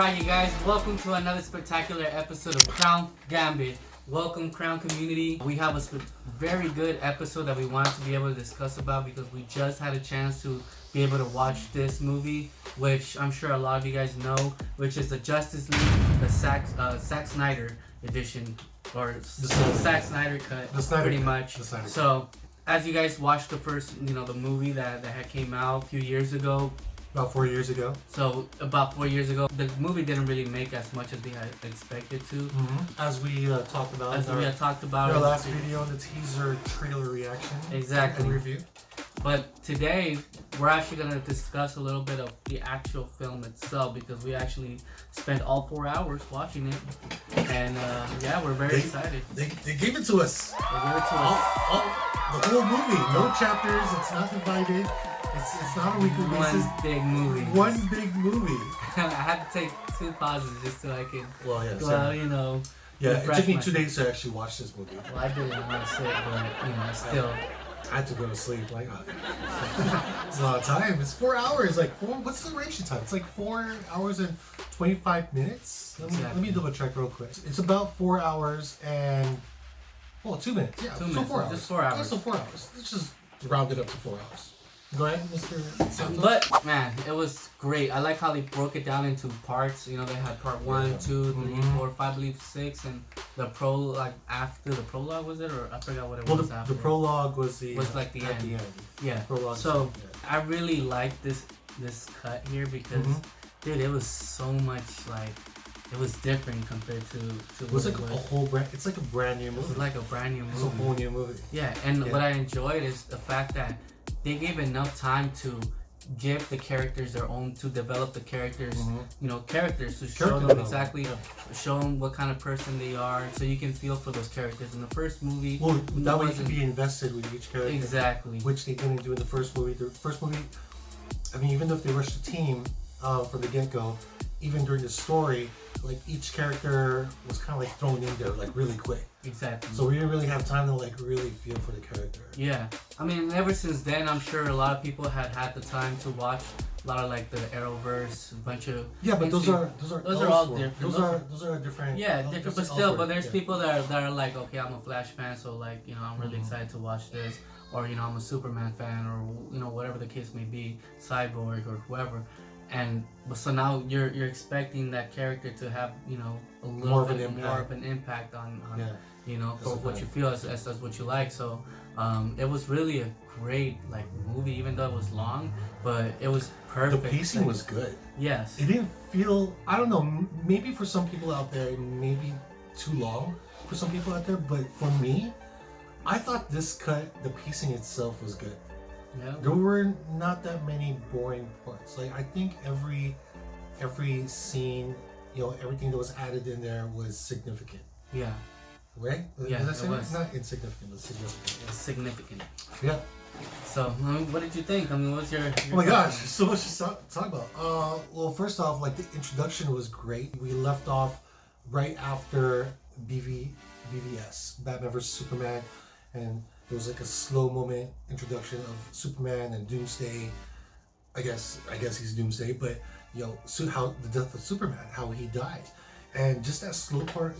Alright, you guys, welcome to another spectacular episode of Crown Gambit. Welcome, Crown Community. We have a very good episode that we wanted to be able to discuss about because we just had a chance to be able to watch this movie, which I'm sure a lot of you guys know, which is the Justice League, the Zack Snyder edition, or the Zack Snyder cut, pretty much. So, as you guys watched the first, the movie that had came out a few years ago. About 4 years ago. So, about 4 years ago, the movie didn't really make as much as they had expected to. Mm-hmm. As we talked about. In our last video, the teaser trailer reaction. Exactly. And review. But today, we're actually going to discuss a little bit of the actual film itself because we actually spent all 4 hours watching it. And yeah, we're very excited. They gave it to us. They gave it to us. The whole movie. No chapters. It's not divided. It's not a weekly basis. One big movie. One big movie. I had to take 2 pauses just so I could, Yeah, it took me 2 days to actually watch this movie. Well, I didn't want to sit, but, still. I had to go to sleep. It's a lot of time. It's 4 hours. What's the duration time? It's 4 hours and 25 minutes. Let me double check real quick. It's about 4 hours and 2 minutes. Yeah, 2 minutes. 4 hours. Just 4 hours. Yeah, so 4 hours. Let's just round it up to 4 hours. Go ahead, Mr. Santos. But man, it was great. I like how they broke it down into parts. They had part 1, 2, 3, 4, 5, I believe 6, and the prologue after the prologue, was it, or I forgot what it was after. The prologue was the end. At the end. Yeah. Prologue. So I really like this cut here because, dude, it was so much it was different compared to it was a whole brand. It's like a brand new movie. It's like a brand new movie. It's a whole new movie. Yeah, and what I enjoyed is the fact that they gave enough time to give the characters their own, to develop the characters, characters, to show them exactly, show them what kind of person they are, so you can feel for those characters. In the first movie, that way you can be invested with each character. Exactly. Which they didn't do in the first movie. The first movie, I mean, even though if they rushed the team from the get-go, even during the story, each character was kind of thrown in there really quick. Exactly. So we didn't really have time to really feel for the character. Yeah, I mean, ever since then, I'm sure a lot of people had the time to watch a lot of the Arrowverse, a bunch of those are all different. Those are different. Yeah, different, but still, but there's people that are like, okay, I'm a Flash fan, so I'm really excited to watch this, or I'm a Superman fan, or whatever the case may be, Cyborg or whoever. And so now you're expecting that character to have a little bit more of an impact on for what you feel as what you like. So it was really a great movie, even though it was long, but it was perfect. The pacing was good. Yes. It didn't feel, I don't know, maybe for some people out there it may be too long for some people out there, but for me, I thought this cut, the pacing itself was good. Yeah. There were not that many boring parts. I think every scene, everything that was added in there was significant. Yeah. Right? Yeah, it was not insignificant, but significant. It's significant. Yeah. So, what did you think? What was your oh my gosh, so much to talk about. Well, first off, the introduction was great. We left off right after BVS, Batman vs Superman, and it was a slow moment introduction of Superman and Doomsday. I guess he's Doomsday, but how the death of Superman, how he died, and just that slow part.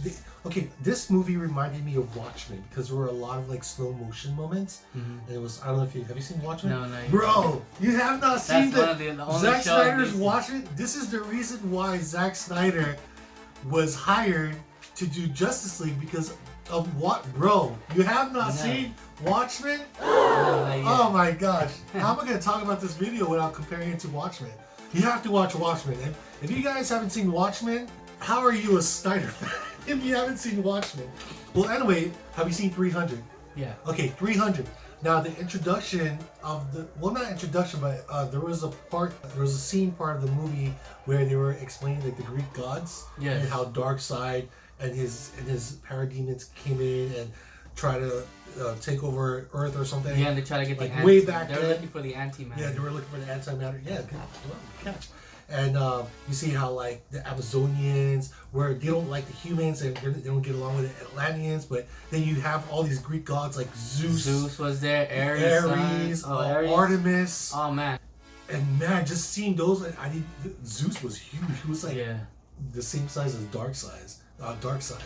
This movie reminded me of Watchmen because there were a lot of slow motion moments, and it was, I don't know if have you seen Watchmen? No, Bro, you have not seen the Zack Snyder's Watchmen. This is the reason why Zack Snyder was hired to do Justice League because of what, bro? You have not seen Watchmen? Oh my gosh. How am I going to talk about this video without comparing it to Watchmen? You have to watch Watchmen. If you guys haven't seen Watchmen, how are you a Snyder fan if you haven't seen Watchmen? Well, anyway, have you seen 300? Yeah. Okay, 300. Now, the introduction of not introduction, but there was a scene part of the movie where they were explaining the Greek gods and how Darkseid and his parademons came in and try to take over Earth or something. Yeah, and they try to get the way back. They were looking for the antimatter. Yeah, they were looking for the antimatter. Yeah, good catch. And you see how the Amazonians, where they don't like the humans and they don't get along with the Atlanteans, but then you have all these Greek gods like Zeus. Zeus was there, Ares, Artemis. Oh man. And man, just seeing those, Zeus was huge. He was the same size as Darkseid.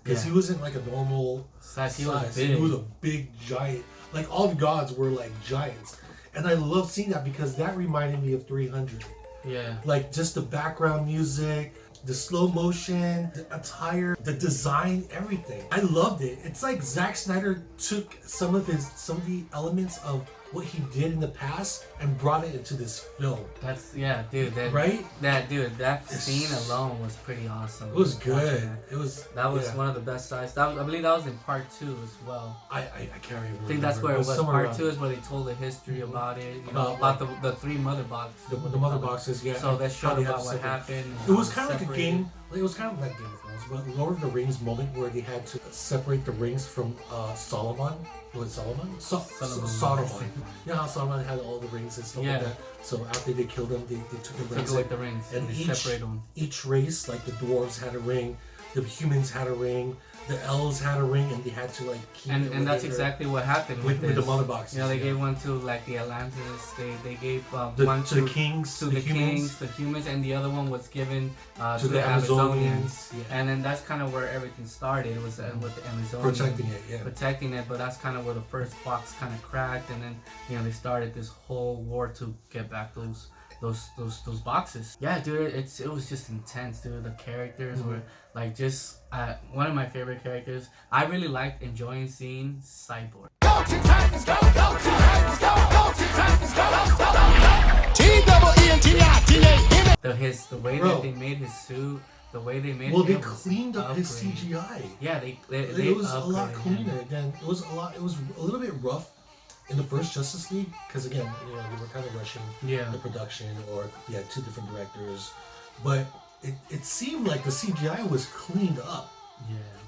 Because he wasn't like a normal size. He was big. He was a big giant. Like all the gods were like giants. And I love seeing that because that reminded me of 300. Yeah. Like just the background music, the slow motion, the attire, the design, everything. I loved it. It's like Zack Snyder took some of the elements of what he did in the past and brought it into this film. That's dude. That scene alone was pretty awesome. It was good. That was one of the best sides. I believe that was in part 2 as well. I can't remember. I think that's where it was. Part 2 is where they told the history about it. You know, about the 3 mother boxes. The mother boxes, yeah. So that showed about what happened. It was kind of like a game. It was kind of like Game of Thrones, but Lord of the Rings moment where they had to separate the rings from Solomon. Was it Solomon? Solomon. You know how Solomon had all the rings and stuff like that? So after they killed him, they took the rings. And they separated them. Each race, like the dwarves had a ring, the humans had a ring, the elves had a ring, and they had to like keep it. And that's exactly what happened with the mother boxes. You know, they gave one to like the Atlantis. They gave one to the kings, to the humans, and the other one was given to the Amazonians. Yeah. And then that's kind of where everything started. It was with the Amazonians protecting it. But that's kind of where the first box kind of cracked, and then they started this whole war to get back those boxes. Yeah, dude, it was just intense, dude. The characters were like just one of my favorite characters. I really liked enjoying seeing Cyborg. Go to Titans, go to Titans, go to Titans, go. The way that they made his suit, the way they made they cleaned up his CGI. Yeah, it was a lot cleaner. Again, it was a little bit rough in the first Justice League, because again, they were kind of rushing the production, or 2 different directors, but it seemed like the CGI was cleaned up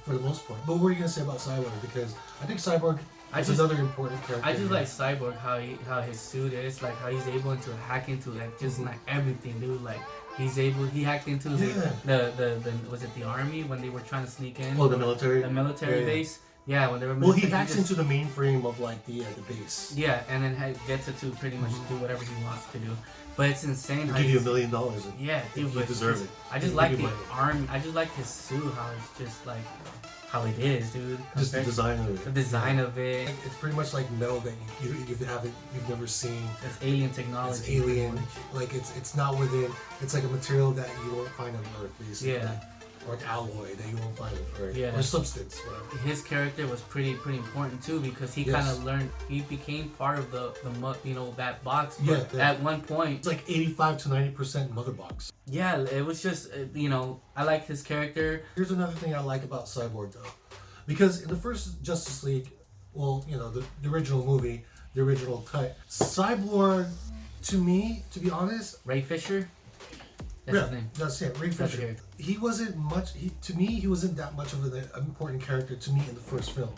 for the most part. But what are you gonna say about Cyborg? Because I think Cyborg is another important character. I just like Cyborg, how his suit is, like how he's able to hack into like just like everything, dude. Like he hacked into the was it the army when they were trying to sneak in? Oh, the military base. Yeah, when they were. Well, he hacks into the mainframe of like the base. Yeah, and then gets it to pretty much do whatever he wants to do. But it's insane. He'll give you $1 million. Yeah, dude, you deserve it. I just like the army. I just like his suit. How it's just like how it is, dude. Just the design of it. The design of it. It's pretty much like metal that you've never seen. It's alien technology. It's alien. Like it's not within. It's like a material that you won't find on Earth, basically. Yeah. Or an alloy that you won't find on Earth. Yeah. Or substance, whatever. His character was pretty important too, because he kind of learned. He became part of the that box. Yeah. At one point, it's like 85 to 90% mother box. Yeah, it was just I like his character. Here's another thing I like about Cyborg though, because in the first Justice League, well, the original movie, the original cut, Cyborg, to me, to be honest, Ray Fisher. That's his name. That's it, Ray Fisher. He wasn't much. To me, he wasn't that much of an important character to me in the first film.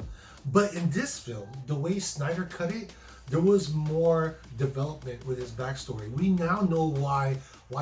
But in this film, the way Snyder cut it, there was more development with his backstory. We now know why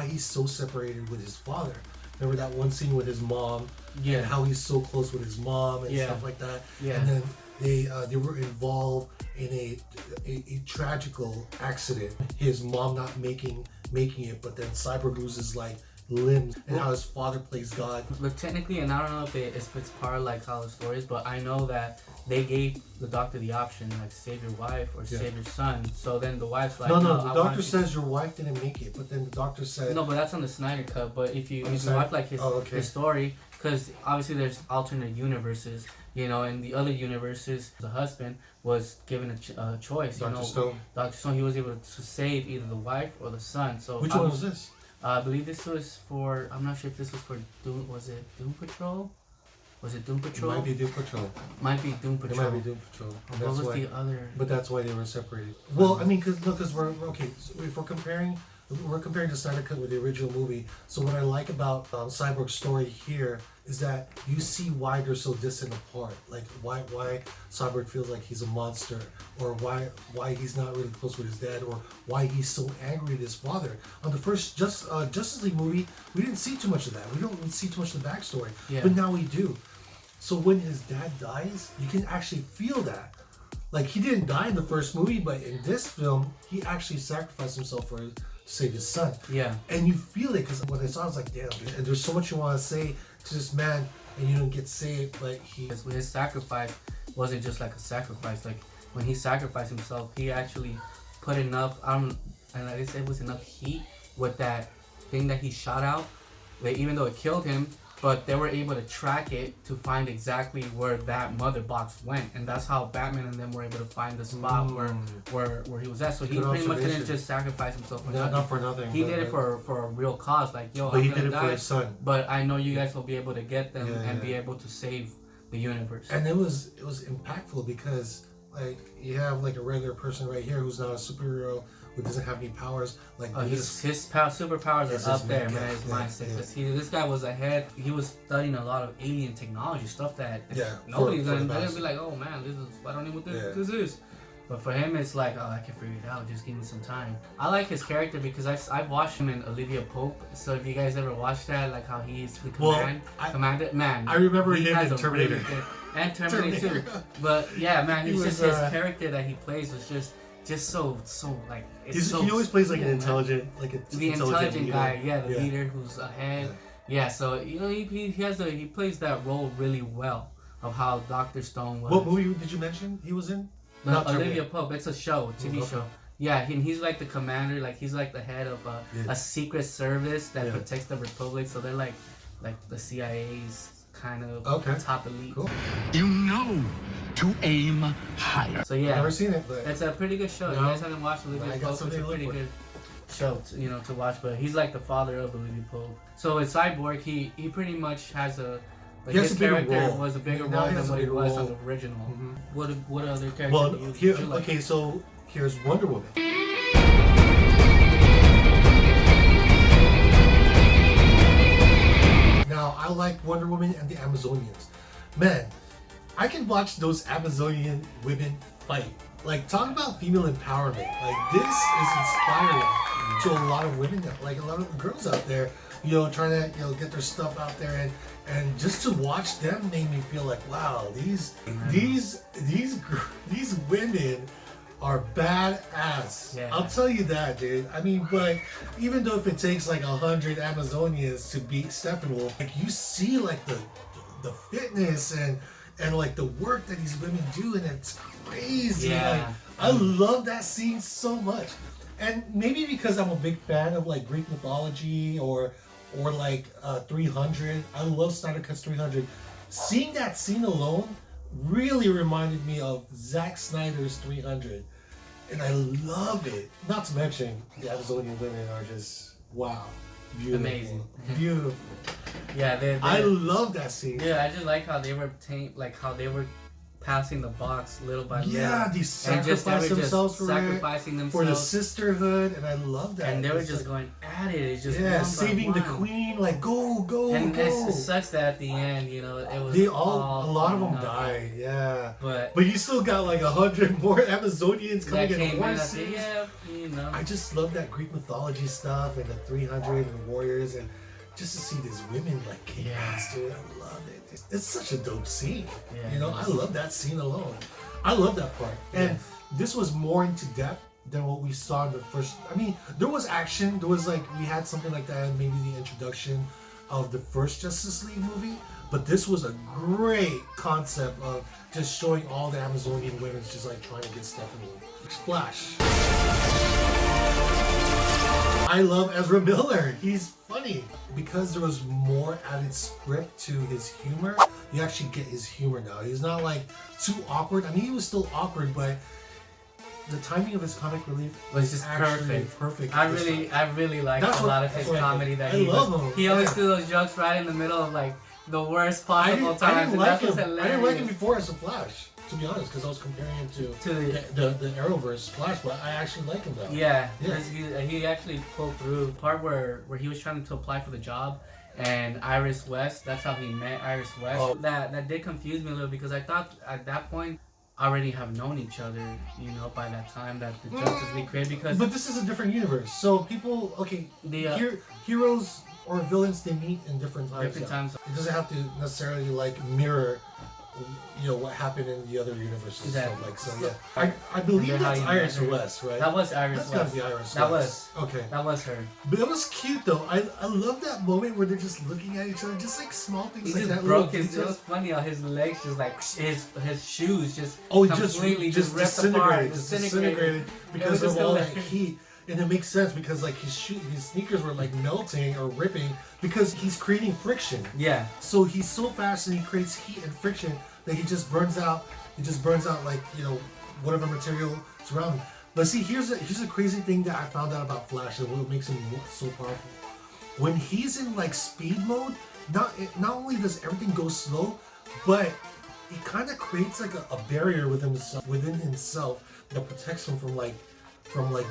he's so separated with his father. Remember that one scene with his mom? Yeah. And how he's so close with his mom and stuff like that. Yeah. And then they were involved in a tragical accident. His mom not making it, but then Cyborg loses like limbs, and how his father plays God. But technically, and I don't know if it's part of like how the story is, but I know that they gave the doctor the option, like save your wife or save your son. So then the wife's like, no, the doctor says your wife didn't make it, but then the doctor said no, but that's on the Snyder cut. But if you watch like his story, because obviously there's alternate universes. In the other universes, the husband was given a choice. Dr. Stone. Dr. Stone, he was able to save either the wife or the son. So which one was this? I believe this was for. I'm not sure if this was for Doom. Was it Doom Patrol? Was it Doom Patrol? It might be Doom Patrol. Might be Doom Patrol. It might be Doom Patrol. What was the other? But that's why they were separated. Well, I mean, because we're okay. So if we're comparing the Snyder Cut with the original movie. So what I like about Cyborg's story here is that you see why they're so distant apart. Like why Cyborg feels like he's a monster, or why he's not really close with his dad, or why he's so angry at his father. On the first Justice League movie, we didn't see too much of that. We don't see too much of the backstory. Yeah. But now we do. So when his dad dies, you can actually feel that. Like he didn't die in the first movie, but in this film, he actually sacrificed himself save his son. Yeah. And you feel it, because when I saw it, I was like, damn, dude. And there's so much you want to say to this man, and you don't get saved, but his sacrifice wasn't just like a sacrifice. Like, when he sacrificed himself, he actually put enough, and I guess it was enough heat with that thing that he shot out, like, even though it killed him, but they were able to track it to find exactly where that mother box went, and that's how Batman and them were able to find the spot where he was at. So he pretty much didn't just sacrifice himself for nothing. Not for nothing. He did it for a real cause. Like, yo, but he did it for his son. But I know you guys will be able to get them and be able to save the universe. And it was impactful, because like you have like a regular person right here who's not a superhero, who doesn't have any powers. Like his superpowers are up there, man. His mindset. This guy was ahead. He was studying a lot of alien technology stuff that nobody's gonna be like, oh man, I don't know what this is. But for him, it's like, oh, I can figure it out. Just give me some time. I like his character because I've watched him in Olivia Pope. So if you guys ever watched that, like how he's the commander, man. I remember him in Terminator. And Terminator 2. But yeah, man, he's just his character that he plays was just so like he always plays like an intelligent, the intelligent guy, the leader who's ahead. Yeah, so you know he plays that role really well of how Dr. Stone was. What movie did you mention he was in? Olivia Pope. It's a show, TV show. Yeah, he's like the commander, like he's like the head of a secret service that protects the Republic. So they're like the CIA's kind of top elite. Cool. You know to aim higher. So yeah, I've never seen it, but it's a pretty good show. You guys haven't watched Olivia Pope? It's a pretty good show, to watch. But he's like the father of Olivia Pope. So in Cyborg, he pretty much has his character was a bigger role than what he was on the original. Mm-hmm. What other character? So here's Wonder Woman. Now, I like Wonder Woman and the Amazonians. Man, I can watch those Amazonian women fight. Like, talk about female empowerment. Like, this is inspiring to a lot of women, like a lot of girls out there, trying to, get their stuff out there, and just to watch them made me feel like, wow, these women are badass. Yeah. I'll tell you that, dude. I mean, but even though if it takes like 100 Amazonians to beat Steppenwolf, like you see like the fitness and like the work that these women do, and it's crazy. Yeah. Like, I love that scene so much. And maybe because I'm a big fan of like Greek mythology or like 300. I love Snyder Cut's 300. Seeing that scene alone really reminded me of Zack Snyder's 300. And I love it. Not to mention, the Amazonian women are just, wow. Beautiful. Amazing. Beautiful. Yeah, I love that scene. Yeah, I just like how they were how they were passing the box little by little. Yeah, they sacrificed themselves for the sisterhood, and I love that. And they were just going at it. It's just saving the queen, like go. And it sucks that at the end, it was a lot of them died. Yeah, but you still got like 100 more Amazonians coming in horses. I just love that Greek mythology stuff and the 300 and warriors, and just to see these women like kick ass, dude. I love it. It's such a dope scene. I love that scene alone. I love that part. And this was more into depth than what we saw in the first. I mean, there was action. There was we had something like that in maybe the introduction of the first Justice League movie. But this was a great concept of just showing all the Amazonian women just like trying to get Steppenwolf. Flash. I love Ezra Miller. He's funny. Because there was more added script to his humor, you actually get his humor now. He's not like too awkward. I mean, he was still awkward, but the timing of his comic relief was just perfect. I really like a lot of his comedy that he love him. He always do those jokes right in the middle of like the worst possible times. I didn't like him before as a Flash, to be honest, because I was comparing him to the Arrowverse Flash, but I actually like him though. Yeah. He actually pulled through the part where he was trying to apply for the job, and Iris West, that's how he met Iris West. Oh. That did confuse me a little, because I thought at that point already have known each other, by that time that the Justice League created. But this is a different universe, so people, heroes or villains, they meet in different times. Different times. It doesn't have to necessarily mirror what happened in the other universes. Exactly. So I believe that's Iris West, right? That was Iris That's West. gotta be Iris That West. was. Okay. That was her. But it was cute though. I love that moment where they're just looking at each other, just like small things He like just that. broke his. It details. was funny how his legs just like his shoes just Completely just ripped apart, disintegrated because It was of all that hilarious. heat. And it makes sense because like his sneakers were like melting or ripping because he's creating friction. Yeah. So he's so fast and he creates heat and friction that he just burns out. He just burns out like whatever material is around him. But see, here's a crazy thing that I found out about Flash and what makes him so powerful. When he's in like speed mode, not only does everything go slow, but he kind of creates like a barrier within himself that protects him from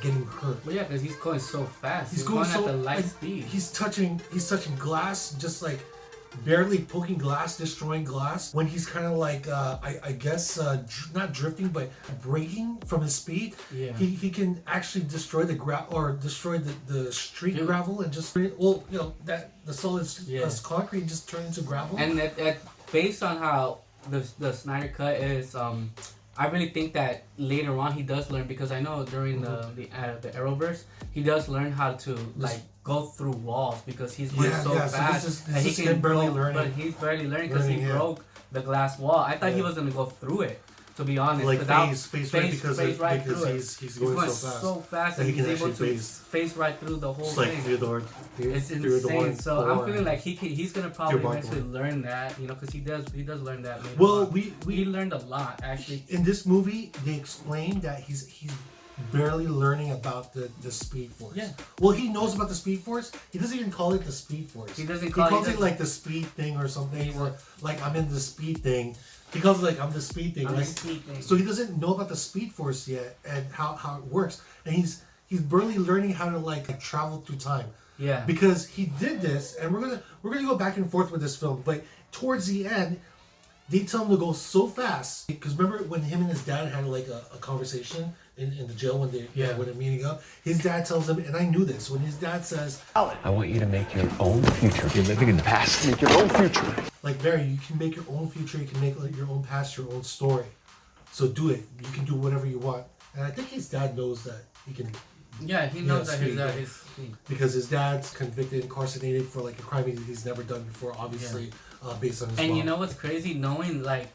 getting hurt. Well, yeah, because he's going so fast. He's going at the light like, speed. He's touching glass, just like barely poking glass, destroying glass. When he's kind of like, I guess, not drifting, but braking from his speed. Yeah. He can actually destroy the street gravel and just that the solid concrete just turn into gravel. And that based on how the Snyder cut is, I really think that later on he does learn, because I know during the Arrowverse he does learn how to like go through walls because he's going so fast. So and he can barely learning. But he's barely learning because he broke the glass wall. I thought he was gonna go through it, to be honest. Like phase right because he's going so fast that and he can he's able actually to phase right through the whole just thing. like through the door. It's insane. So I'm feeling like he's gonna probably eventually learn that, because he does learn that later. Well, on. we learned a lot actually. In this movie, they explain that he's barely learning about the Speed Force. Yeah. Well, he knows about the Speed Force. He doesn't even call it the Speed Force. He doesn't calls it like the Speed thing or something, or like I'm in the Speed thing. He calls it like I'm the Speed thing, right? So he doesn't know about the Speed Force yet and how it works, and he's barely learning how to like travel through time. Yeah. Because he did this, and we're gonna go back and forth with this film, but towards the end, they tell him to go so fast. Because remember when him and his dad had like a conversation in the jail when they're meeting up? His dad tells him, and I knew this, when his dad says, I want you to make your own future. You're living in the past. Make your own future. like, Barry, you can make your own future, you can make like your own past, your own story. So do it. You can do whatever you want. And I think his dad knows that he can. Yeah, he knows that his dad is. Because his dad's convicted, incarcerated for like a crime he's never done before, obviously, based on his And mom. you know what's crazy? Knowing like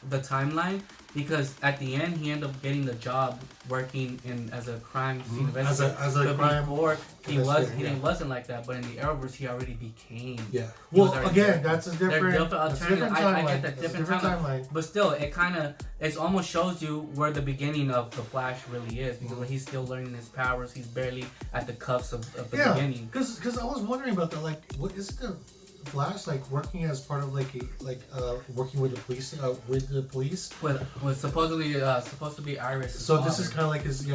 the timeline, because at the end he ended up getting the job working as a crime scene investigator. As a but crime before he investigator, wasn't like that. But in the Arrowverse he already became. Yeah. He was Well, already again, there. that's a different timeline. I get that different timeline. timeline. But still, it almost shows you where the beginning of the Flash really is, because when he's still learning his powers, he's barely at the cuffs of the beginning. Because I was wondering about that. Like, what is the Flash like working as part of working with the police? With supposedly supposed to be Iris. So this is kind of like his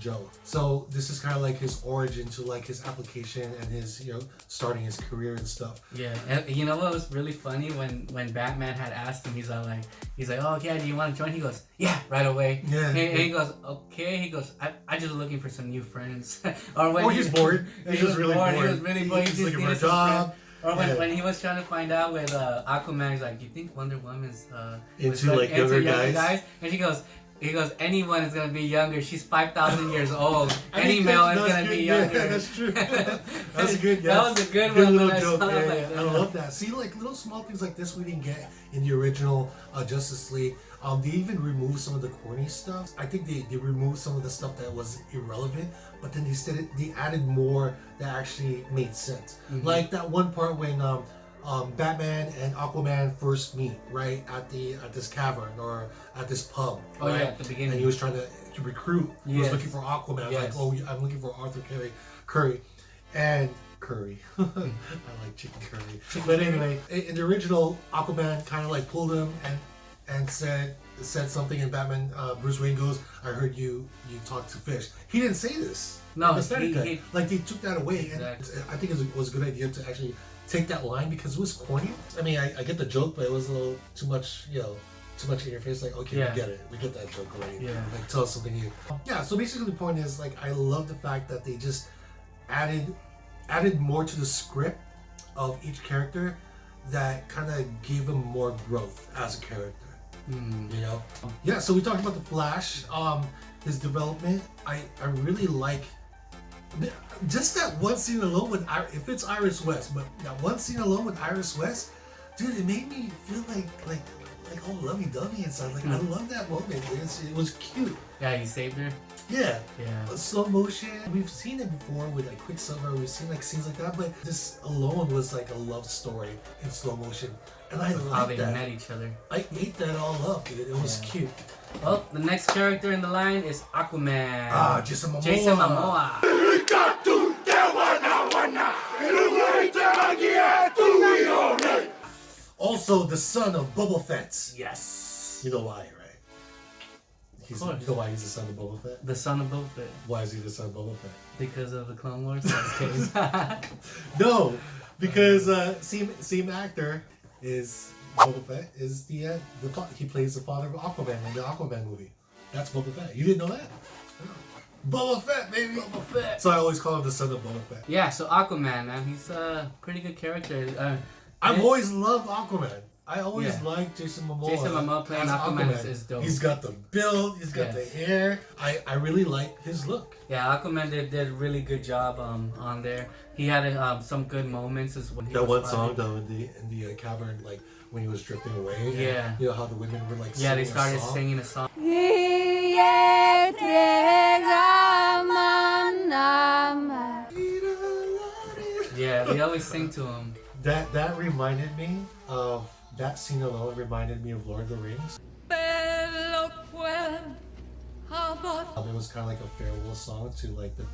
Joe. So this is kind of like his origin to like his application and his starting his career and stuff. Yeah, and you know what was really funny when Batman had asked him, he's like, oh yeah, do you want to join? He goes, yeah, right away. Yeah. And he goes, okay. He goes, I just looking for some new friends. Or he's bored. He's just really bored. He was really bored. He's looking for a job. Or when he was trying to find out with Aquaman, he's like, you think Wonder Woman's into like younger guys? And he goes, anyone is gonna be younger. She's 5,000 years old. I Any think male is gonna good. be younger. Yeah, that's true. That's a good. That was a good good one. little When joke. I saw Yeah, it, I love that. See, like little small things like this we didn't get in the original Justice League. They even removed some of the corny stuff. I think they removed some of the stuff that was irrelevant, but then they added more that actually made sense. Mm-hmm. Like that one part when Batman and Aquaman first meet, right, at this cavern or at this pub. Oh right? yeah, at the beginning. And he was trying to recruit. He was looking for Aquaman. Yes. Like, oh, I'm looking for Arthur Curry, and Curry. I like chicken curry. But anyway, in the original, Aquaman kind of like pulled him and said something, and Batman, Bruce Wayne goes, "I heard you talk to fish." He didn't say this. No, like they took that away, exactly. And I think it was a good idea to actually take that line because it was corny. I mean, I get the joke, but it was a little too much, too much in your face. Like, okay, we get that joke already. Yeah. Like, tell us something new. Yeah. So basically, the point is, like, I love the fact that they just added more to the script of each character that kind of gave him more growth as a character. You know? Yeah, so we talked about the Flash, his development. I really like just that one scene alone with if it's Iris West, but that one scene alone with Iris West, dude, it made me feel like all lovey-dovey inside. Like I love that moment. It was cute. Yeah, he saved her. Yeah. Yeah. Slow motion. We've seen it before with like Quicksilver. We've seen like scenes like that, but this alone was like a love story in slow motion, and I How like they that. met each other. I ate that all up, dude. It was cute. Well, the next character in the line is Aquaman. Jason Momoa. Jason Momoa. Also, the son of Boba Fett. Yes. You know why, right? You know why he's the son of Boba Fett? The son of Boba Fett. Why is he the son of Boba Fett? Because of the Clone Wars. No, I'm just kidding. No, because same actor is Boba Fett is he plays the father of Aquaman in the Aquaman movie. That's Boba Fett. You didn't know that? Boba Fett, baby. Boba Fett. So I always call him the son of Boba Fett. Yeah, so Aquaman, man, he's a pretty good character. I've always loved Aquaman. I always liked Jason Momoa. Jason Momoa playing Aquaman is dope. He's got the build, he's got the hair. I really like his look. Yeah, Aquaman did a really good job on there. He had some good moments as well. That one song though in the cavern, like when he was drifting away. Yeah. And, you know how the women were like they started singing a song. Yeah, they always sing to him. That reminded me of that scene alone. Reminded me of Lord of the Rings. It was kind of like a farewell song to like the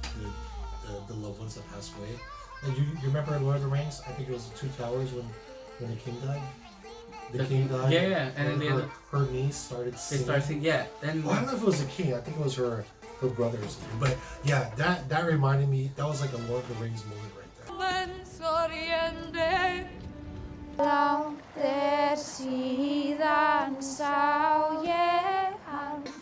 loved ones that passed away. And you remember Lord of the Rings? I think it was the Two Towers when the king died. The king died. Yeah, and then her niece started singing. They started singing. Yeah, and well, I don't know if it was the king. I think it was her brother or something. But yeah, that reminded me. That was like a Lord of the Rings moment right there. The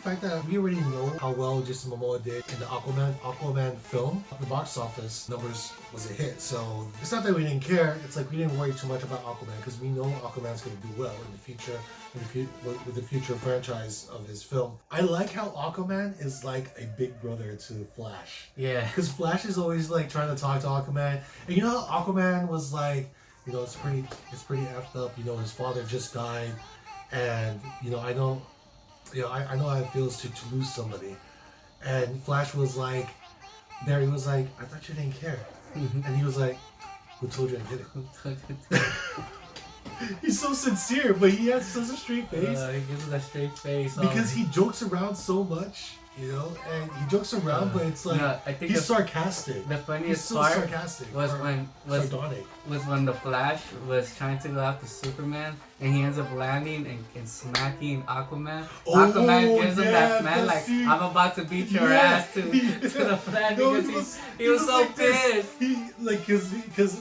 fact that we already know how well Jason Momoa did in the Aquaman film, the box office numbers was a hit. So it's not that we didn't care. It's like we didn't worry too much about Aquaman because we know Aquaman's going to do well in the future, with the future franchise of his film. I like how Aquaman is like a big brother to Flash. Yeah. Because Flash is always like trying to talk to Aquaman, and you know how Aquaman was like, you know, it's pretty effed up. You know, his father just died, and you know, I know how it feels to lose somebody. And Flash was like, Barry was like, I thought you didn't care. And he was like, who told you I didn't? He's so sincere, but he has such a straight face. He gives us a straight face. Because he jokes around so much, you know? And he jokes around, but it's like, I think he's sarcastic. The funniest he's so part sarcastic was when the Flash was trying to go after Superman, and he ends up landing and smacking Aquaman. Aquaman gives him that man like, I'm about to beat your ass to the Flash because he was so like pissed. He like because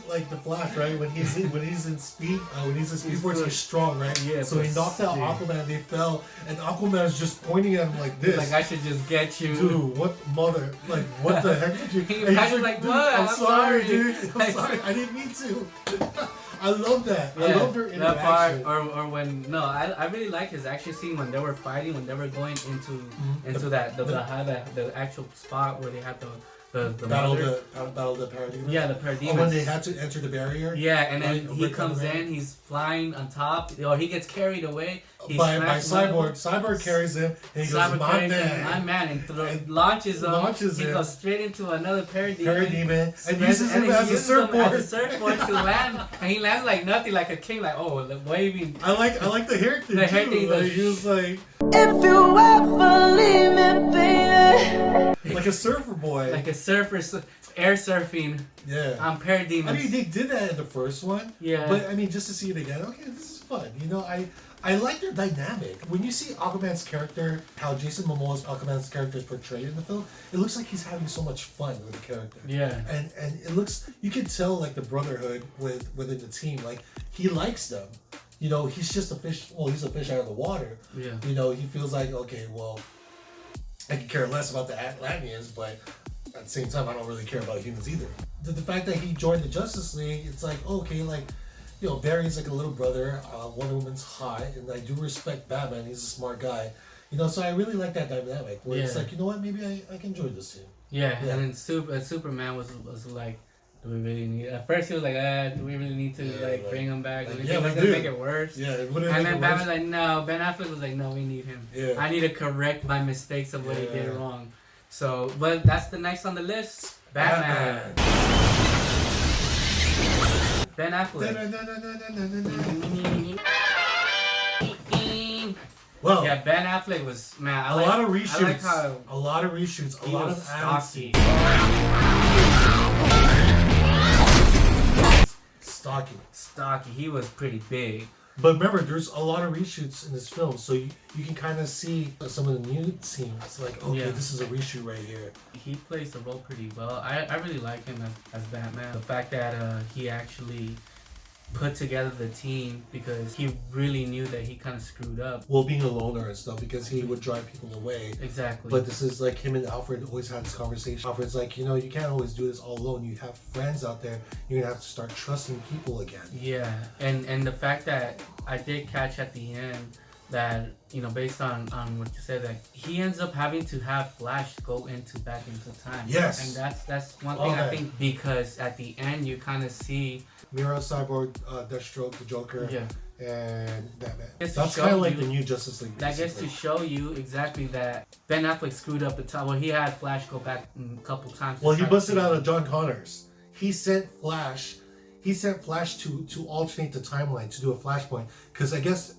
like the Flash, right? When he's in speed force, he's strong, right? Yeah. So he knocked out Aquaman. They fell, and Aquaman's just pointing at him like this. Like I should just get you, dude. What the heck did you? He's like, what? I'm sorry, dude. I'm sorry. I didn't mean to. I love that. Yeah, I love their interaction. That part, or when I really like his action scene when they were fighting, when they were going into the actual spot where they had the battle of the parademons. Yeah, the parademons. Oh, when they had to enter the barrier. Yeah, and then he comes in, he's flying on top, or he gets carried away. By Cyborg. Cyborg carries him, and he goes, my man, and launches him. He goes straight into another parademon. And uses him as a surfboard to land, and he lands like nothing, like a king, like waving. I like the hair thing. The hair thing. Like, he was like, if you ever leave me, baby. Like a surfer boy. Like a surfer, air surfing. Yeah. On parademons. I mean, they did that in the first one. Yeah. But I mean, just to see it again, okay, this is fun. You know, I like their dynamic. When you see Aquaman's character, how Jason Momoa's Aquaman's character is portrayed in the film, it looks like he's having so much fun with the character. Yeah. And it looks, you can tell like the brotherhood within the team. Like he likes them. You know, he's just a fish. Well, he's a fish out of the water. Yeah. You know, he feels like, okay, well, I can care less about the Atlanteans, but at the same time, I don't really care about humans either. The fact that he joined the Justice League, it's like, okay, like, you know, Barry's like a little brother. Wonder Woman's hot, and I do respect Batman. He's a smart guy. You know, so I really like that dynamic where it's like, you know what, maybe I can join this team. Yeah, and then Superman was like, do we really need? At first he was like, do we really need to bring him back? Like, yeah, gonna make it worse. Yeah, and then Batman was like, no. Ben Affleck was like, no, we need him. Yeah. I need to correct my mistakes of what he did wrong. So, but that's the next on the list. Batman. Ben Affleck. Well, yeah, Ben Affleck was, man. A lot of reshoots, a lot of stocky. Stocky. He was pretty big. But remember, there's a lot of reshoots in this film, so you can kind of see some of the new scenes. Like, okay, this is a reshoot right here. He plays the role pretty well. I really like him as Batman. The fact that he actually put together the team because he really knew that he kind of screwed up. Well, being a loner and stuff, because he would drive people away. Exactly. But this is like him and Alfred always had this conversation. Alfred's like, you know, you can't always do this all alone. You have friends out there. You're gonna have to start trusting people again. Yeah, and the fact that I did catch at the end that, you know, based on what you said, that he ends up having to have Flash go back into time. Yes. And that's one thing I think, because at the end you kind of see Mira, Cyborg, Deathstroke, the Joker, and Batman. That's kind of like the new Justice League. That gets to show you exactly that Ben Affleck screwed up the time. Well, he had Flash go back a couple times. Well, he busted out of John Connors. He sent Flash to alternate the timeline, to do a flashpoint. Because I guess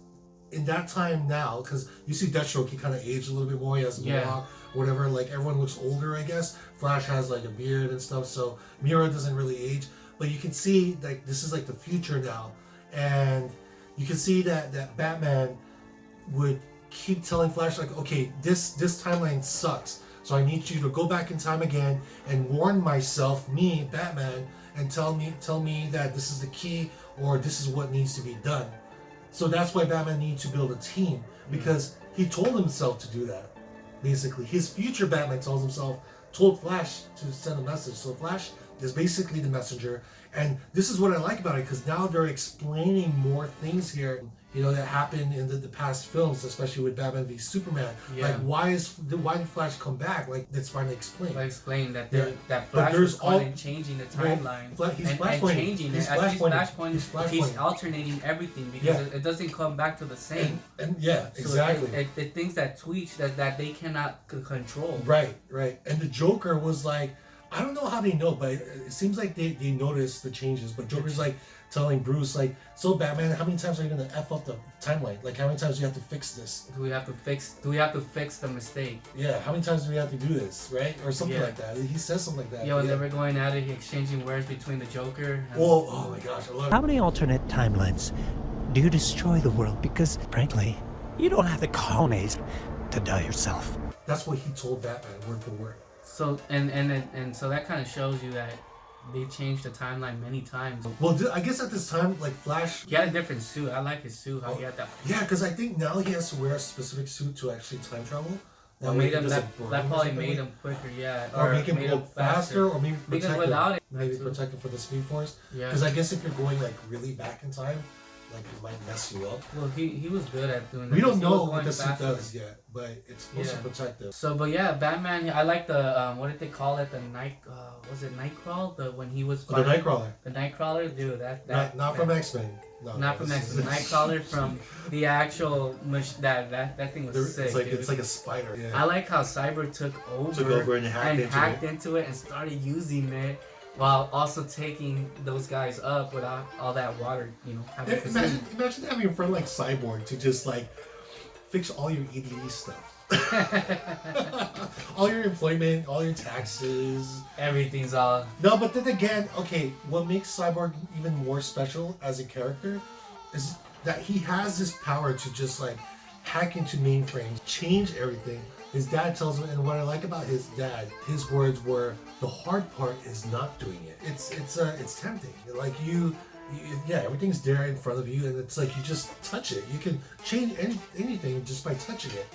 in that time now, because you see Deathstroke, he kind of aged a little bit more. He has a mohawk, whatever. Like, everyone looks older, I guess. Flash has like a beard and stuff, so Mira doesn't really age. But you can see like this is like the future now, and you can see that Batman would keep telling Flash like, okay, this timeline sucks, so I need you to go back in time again and warn myself, me, Batman, and tell me that this is the key, or this is what needs to be done. So that's why Batman needs to build a team, because he told himself to do that. Basically, his future Batman told Flash to send a message. So Flash is basically the messenger, and this is what I like about it, because now they're explaining more things here, you know, that happened in the past films, especially with Batman v Superman. Like, why did Flash come back? Like, that's finally explained. Like, explain that that Flash is changing the timeline and changing it. As he's Flashpoint, he's alternating everything, because it doesn't come back to the same. And exactly. It thinks that tweaks that they cannot control. Right. And the Joker was like, I don't know how they know, but it seems like they noticed the changes. But Joker's like telling Bruce, like, so Batman, how many times are you gonna F up the timeline? Like, how many times do you have to fix this? Do we have to fix the mistake? Yeah, how many times do we have to do this, right? Or something like that. He says something like that. Yeah, when they were going at it, he exchanging words between the Joker and oh my gosh, I love it. How many alternate timelines do you destroy the world? Because, frankly, you don't have the colonies to die yourself. That's what he told Batman, word for word. So and so that kind of shows you that they changed the timeline many times. Well, I guess at this time, like, Flash, he had a different suit. I like his suit. How he had that. Yeah, because I think now he has to wear a specific suit to actually time travel. That probably made him quicker, or make him go faster, or maybe protect because without him for the Speed Force. Yeah. Because I guess if you're going like really back in time, like, it might mess you up. Well, he was good at doing that. We don't know what the suit does yet, but it's supposed to protect them. So, but yeah, Batman. I like the what did they call it? The night was it Nightcrawl? When he was the Nightcrawler. The Nightcrawler, dude. Not from X-Men. No, not from X-Men. Nightcrawler from the actual that thing was sick. It's like a spider. Yeah. I like how Cyborg took over and hacked into it and started using it, while also taking those guys up without all that water, you know. Imagine having a friend like Cyborg to just like fix all your EDD stuff. All your employment, all your taxes. Everything's all... No, but then again, okay, what makes Cyborg even more special as a character is that he has this power to just like hack into mainframes, change everything. His dad tells him, and what I like about his dad, his words were, the hard part is not doing it. It's tempting. Like everything's there in front of you, and it's like you just touch it. You can change anything just by touching it.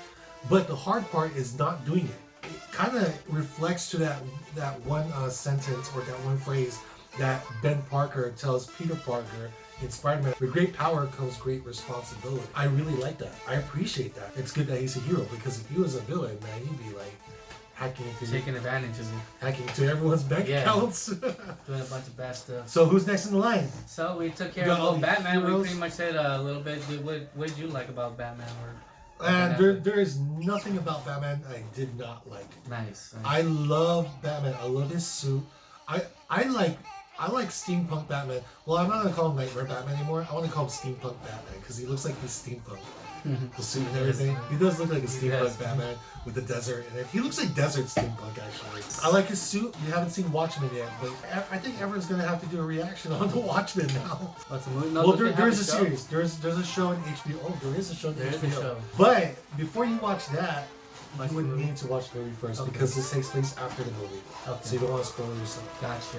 But the hard part is not doing it. It kind of reflects to that one sentence or that one phrase that Ben Parker tells Peter Parker in Spider-Man, with great power comes great responsibility. I really like that. I appreciate that. It's good that he's a hero, because if he was a villain, man, he'd be like taking advantage of it. Hacking to everyone's bank accounts. Doing a bunch of bad stuff. So who's next in the line? So we took care of Batman. We pretty much said a little bit. What did you like about Batman? And there is nothing about Batman I did not like. Nice. I love Batman. I love his suit. I like steampunk Batman. Well, I'm not gonna call him Nightmare Batman anymore. I want to call him steampunk Batman because he looks like he's steampunk. The suit and everything. He does look like a steampunk Batman with the desert in it. He looks like desert steampunk actually. I like his suit. You haven't seen Watchmen yet, but I think everyone's gonna have to do a reaction on the Watchmen now. What's the movie? No, well, there is a series. There's a show in HBO. Oh, there is a show in HBO. But before you watch that, you would need to watch the movie first because this takes place after the movie. Okay. So you don't want to spoil yourself. Gotcha.